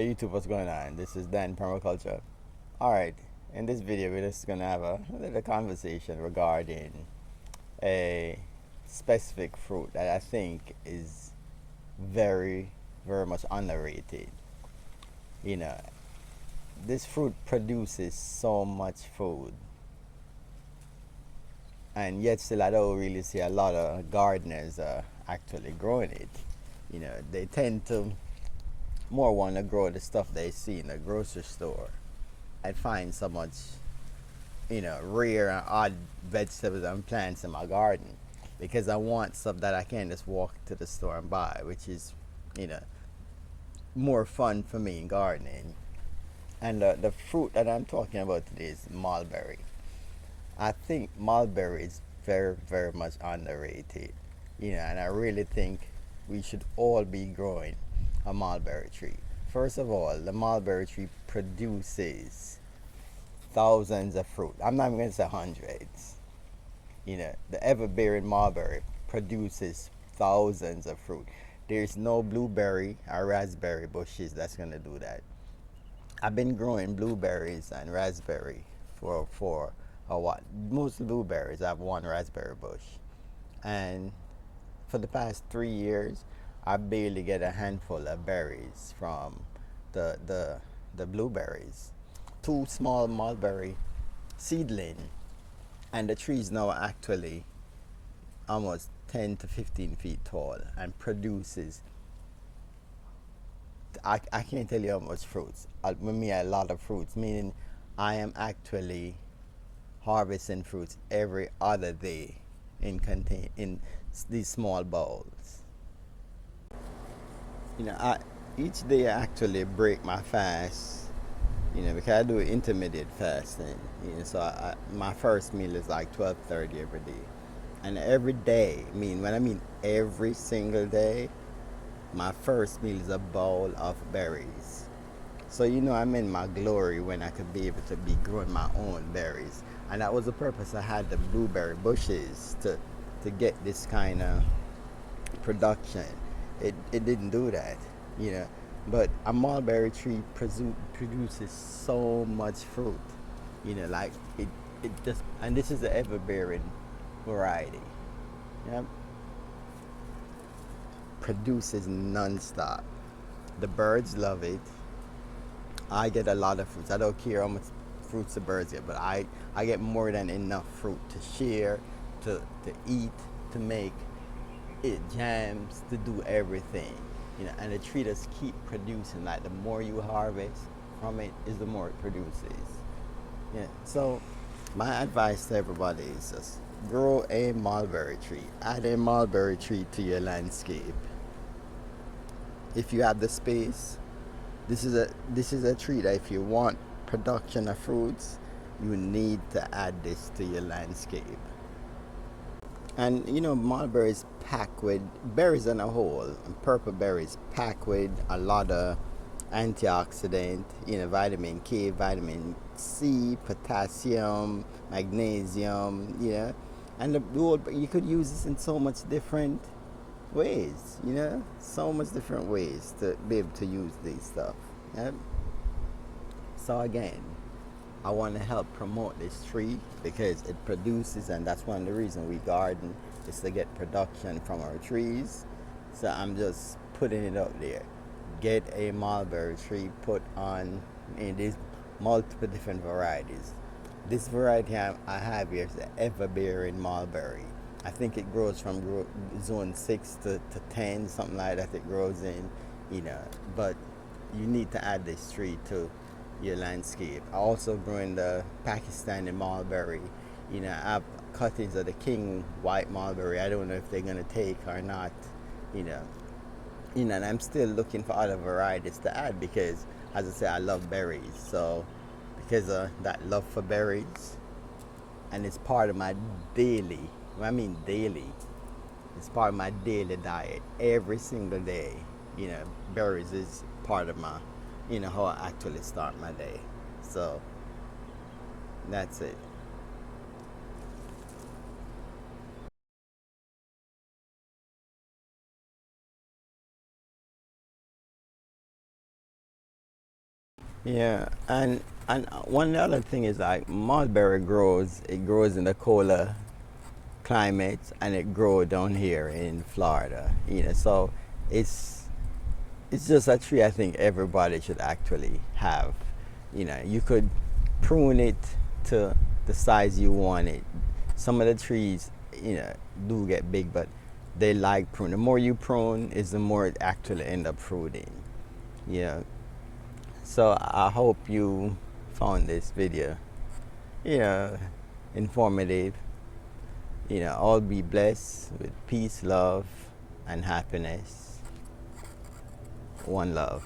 Hey YouTube, what's going on? This is Dan Permaculture. Alright, in this video we're just gonna have a little conversation regarding a specific fruit that I think is very, very much underrated. You know, this fruit produces so much food, and yet still I don't really see a lot of gardeners actually growing it. You know, they tend to more want to grow the stuff they see in the grocery store. I find so much, rare and odd vegetables and plants in my garden because I want stuff that I can just walk to the store and buy, which is, you know, more fun for me in gardening. And the fruit that I'm talking about today is mulberry. I think mulberry is very, very much underrated, and I really think we should all be growing a mulberry tree. First of all, the mulberry tree produces thousands of fruit. I'm not even going to say hundreds. The ever-bearing mulberry produces thousands of fruit. There's no blueberry or raspberry bushes that's going to do that. I've been growing blueberries and raspberry for a what? Most blueberries. I have one raspberry bush, and for the past 3 years, I barely get a handful of berries from the blueberries. Two small mulberry seedling, and the tree is now actually almost 10 to 15 feet tall and produces. I can't tell you how much fruits. With me, a lot of fruits. Meaning, I am actually harvesting fruits every other day in these small bowls. Each day I actually break my fast. Because I do intermittent fasting. So my first meal is like 12:30 every day, and every day. When I mean every single day, my first meal is a bowl of berries. So I'm in my glory when I could be able to be growing my own berries, and that was the purpose I had the blueberry bushes to get this kind of production. It didn't do that, but a mulberry tree produces so much fruit, like it just, and this is the ever bearing variety. Yep. Produces non-stop. The birds love it. I get a lot of fruits. I don't care how much fruits the birds get, but I get more than enough fruit to share, to eat, to make it jams, to do everything. And the tree just keep producing. Like the more you harvest from it, is the more it produces. Yeah. So my advice to everybody is just grow a mulberry tree. Add a mulberry tree to your landscape. If you have the space, this is a tree that if you want production of fruits, you need to add this to your landscape. And mulberries packed with berries on a whole, and purple berries packed with a lot of antioxidant, vitamin K, vitamin C, potassium, magnesium, and you could use this in so much different ways, so much different ways to be able to use these stuff. Yep. So again, I want to help promote this tree because it produces, and that's one of the reasons we garden, is to get production from our trees. So I'm just putting it out there. Get a mulberry tree, put on these multiple different varieties. This variety I have here is the ever-bearing mulberry. I think it grows from zone 6 to 10, something like that. It grows in, but you need to add this tree to your landscape. I also growing the Pakistani mulberry. I have cuttings of the king white mulberry. I don't know if they're gonna take or not. And I'm still looking for other varieties to add because, as I say, I love berries. So because of that love for berries, and it's part of my daily. When I mean daily, it's part of my daily diet every single day. Berries is part of my, how I actually start my day. So that's it. Yeah, and one other thing is like mulberry grows. It grows in the colder climates, and it grows down here in Florida. So it's it's just a tree I think everybody should actually have. You could prune it to the size you want it. Some of the trees, do get big, but they like prune. The more you prune, is the more it actually end up fruiting. Yeah. So I hope you found this video, you know, informative. All be blessed with peace, love, and happiness. One love.